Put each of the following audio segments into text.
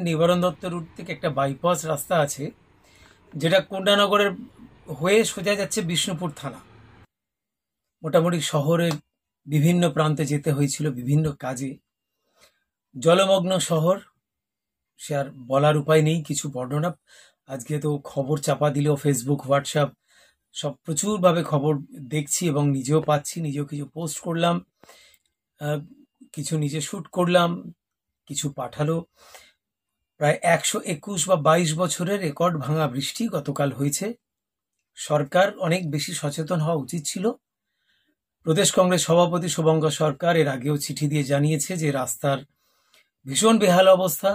নিবারণ দত্ত রুট থেকে একটা বাইপাস রাস্তা আছে, যেটা কোন্ডানগরের হয়ে সোজা যাচ্ছে বিষ্ণুপুর থানা। মোটামুটি শহরের বিভিন্ন প্রান্তে যেতে হয়েছিল বিভিন্ন কাজে। জলমগ্ন শহর, সে আর বলার উপায় নেই। কিছু বর্ণনা আজকে তো খবর চাপা দিলেও ফেসবুক, হোয়াটসঅ্যাপ সব প্রচুরভাবে খবর দেখছি এবং নিজেও পাচ্ছি। নিজেও কিছু পোস্ট করলাম, কিছু নিজে শ্যুট করলাম, কিছু পাঠালো। প্রায় 121 বা 22 বছরের রেকর্ড ভাঙা বৃষ্টি গতকাল হয়েছে। সরকার অনেক বেশি সচেতন হওয়া উচিত ছিল। প্রদেশ কংগ্রেস সভাপতি শুভঙ্কর সরকার এর আগেও চিঠি দিয়ে জানিয়েছে যে রাস্তার ভীষণ বেহাল অবস্থা,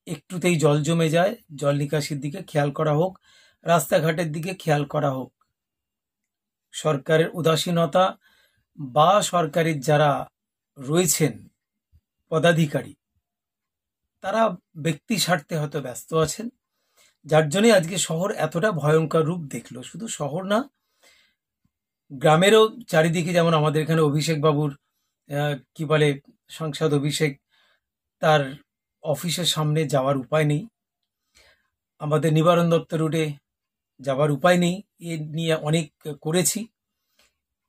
একটুতেই জল জমে যায়। জল নিকাশির দিকে খেয়াল করা হোক, রাস্তাঘাটের দিকে খেয়াল করা হোক। সরকারের উদাসীনতা বা সরকারের যারা রয়েছেন পদাধিকারী, তারা ব্যক্তি স্বার্থে হয়তো ব্যস্ত আছেন, যার জন্যে আজকে শহর এতটা ভয়ঙ্কর রূপ দেখলো। শুধু শহর না, গ্রামেরও চারিদিকে, যেমন আমাদের এখানে অভিষেক বাবুর কি বলে সাংসদ অভিষেক, তার অফিসের সামনে যাওয়ার উপায় নেই। আমাদের নিবারণ দত্ত রুটে যাওয়ার উপায় নেই। এ নিয়ে অনেক করেছি,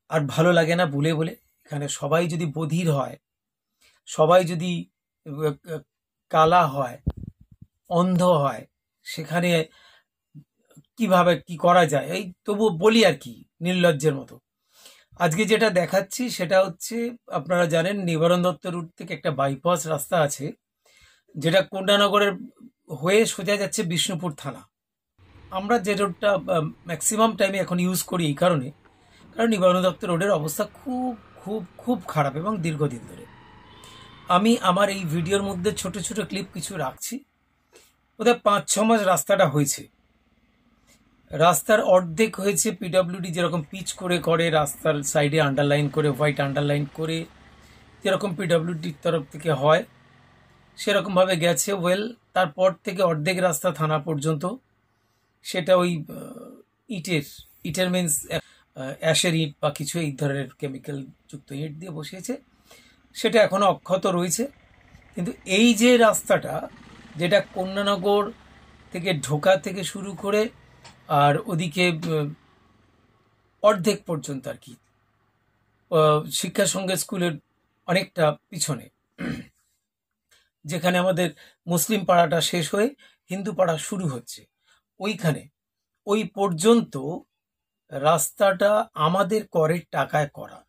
আর ভালো লাগে না বলে বলে। এখানে সবাই যদি বধির হয়, সবাই যদি কালা হয়, অন্ধ হয়, সেখানে কিভাবে কি করা যায়? এই তবু বলি আর কি, নির্লজ্জের মতো। আজকে যেটা দেখাচ্ছি সেটা হচ্ছে, আপনারা জানেন নিবারণ দত্ত রুট থেকে একটা বাইপাস রাস্তা আছে, যেটা কোন্ডানগরের হয়ে সোজা যাচ্ছে বিষ্ণুপুর থানা। আমরা যে রোডটা ম্যাক্সিমাম টাইমে এখন ইউজ করি এই কারণ নিবারণ দত্ত রোডের অবস্থা খুব খুব খুব খারাপ এবং দীর্ঘদিন ধরে। আমি আমার এই ভিডিওর মধ্যে ছোট ছোট ক্লিপ কিছু রাখছি। বোধহয় 5-6 মাস রাস্তাটা হয়েছে। রাস্তার অর্ধেক হয়েছে পিডব্লিউডি যেরকম পিচ করে করে, রাস্তার সাইডে আন্ডারলাইন করে, হোয়াইট আন্ডারলাইন করে, যেরকম পিডব্লিউডির তরফ থেকে হয় সেরকমভাবে গেছে ওয়েল। তারপর থেকে অর্ধেক রাস্তা থানা পর্যন্ত, সেটা ওই ইটের মিন্স অ্যাশের ইট বা কিছু এই ধরনের কেমিক্যাল যুক্ত ইট দিয়ে বসিয়েছে, সেটা এখনো অক্ষত রয়েছে। কিন্তু এই যে রাস্তাটা, যেটা কন্যানগর থেকে ঢোকা থেকে শুরু করে আর ওদিকে অর্ধেক পর্যন্ত আর কি, শিক্ষা সঙ্গে স্কুলের অনেকটা পিছনে, যেখানে আমাদের মুসলিম পাড়াটা শেষ হয়ে হিন্দু পাড়া শুরু হচ্ছে, ওইখানে ওই পর্যন্ত রাস্তাটা আমাদের করের টাকায় করা।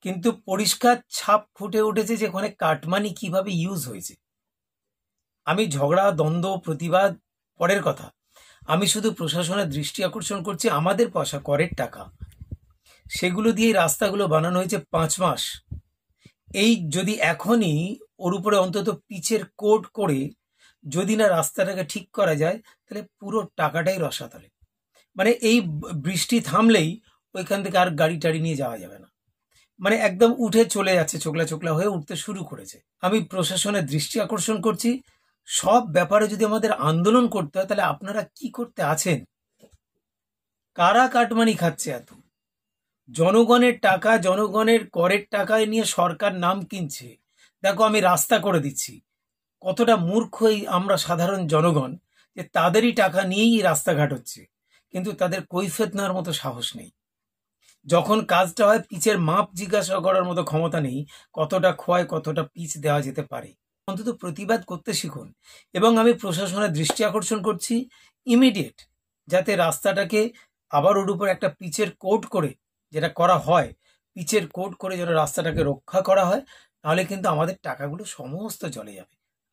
কিন্তু পরিষ্কার ছাপ ফুটে উঠেছে যে ওখানে কাটমানি কিভাবে ইউজ হয়েছে। আমি ঝগড়া, দ্বন্দ্ব, প্রতিবাদ পরের কথা। আমি শুধু প্রশাসনের দৃষ্টি আকর্ষণ করছি, আমাদের পয়সা, করের টাকা, সেগুলো দিয়ে রাস্তাগুলো বানানো হয়েছে 5 মাস। এই যদি এখনই ওর উপরে অন্তত পিচের কোট করে যদি না রাস্তাটাকে ঠিক করা যায়, তাহলে পুরো টাকাটাই রসাতলে। মানে এই বৃষ্টি থামলেই ওইখান থেকে আর গাড়ি টাড়ি নিয়ে যাওয়া যাবে না। মানে একদম উঠে চলে যাচ্ছে, চোখলা চোখলা হয়ে উঠতে শুরু করেছে। আমি প্রশাসনের দৃষ্টি আকর্ষণ করছি, সব ব্যাপারে যদি আমাদের আন্দোলন করতে হয়, তাহলে আপনারা কি করতে আছেন? কারা কাটমানি খাচ্ছে এত? জনগণের টাকা, জনগণের করের টাকায় নিয়ে সরকার নাম কিনছে। দেখো, আমি রাস্তা করে দিচ্ছি। কতটা মূর্খই আমরা সাধারণ জনগণ, যে তাদেরই টাকা নিয়েই রাস্তাঘাট হচ্ছে, কিন্তু তাদের কৈফিয়ত নেওয়ার মতো সাহস নেই। যখন কাজটা হয়, পিচের মাপ জিজ্ঞাসা করার মতো ক্ষমতা নেই, কতটা ক্ষয়, কতটা পিচ দেওয়া যেতে পারে। অন্তত প্রতিবাদ করতে শিখুন। এবং আমি প্রশাসনের দৃষ্টি আকর্ষণ করছি, ইমিডিয়েট যাতে রাস্তাটাকে আবার ওর উপর একটা পিচের কোট করে, যেটা করা হয়, পিচের কোট করে যেন রাস্তাটাকে রক্ষা করা হয়, নাহলে কিন্তু আমাদের টাকাগুলো সমস্ত চলে যাবে।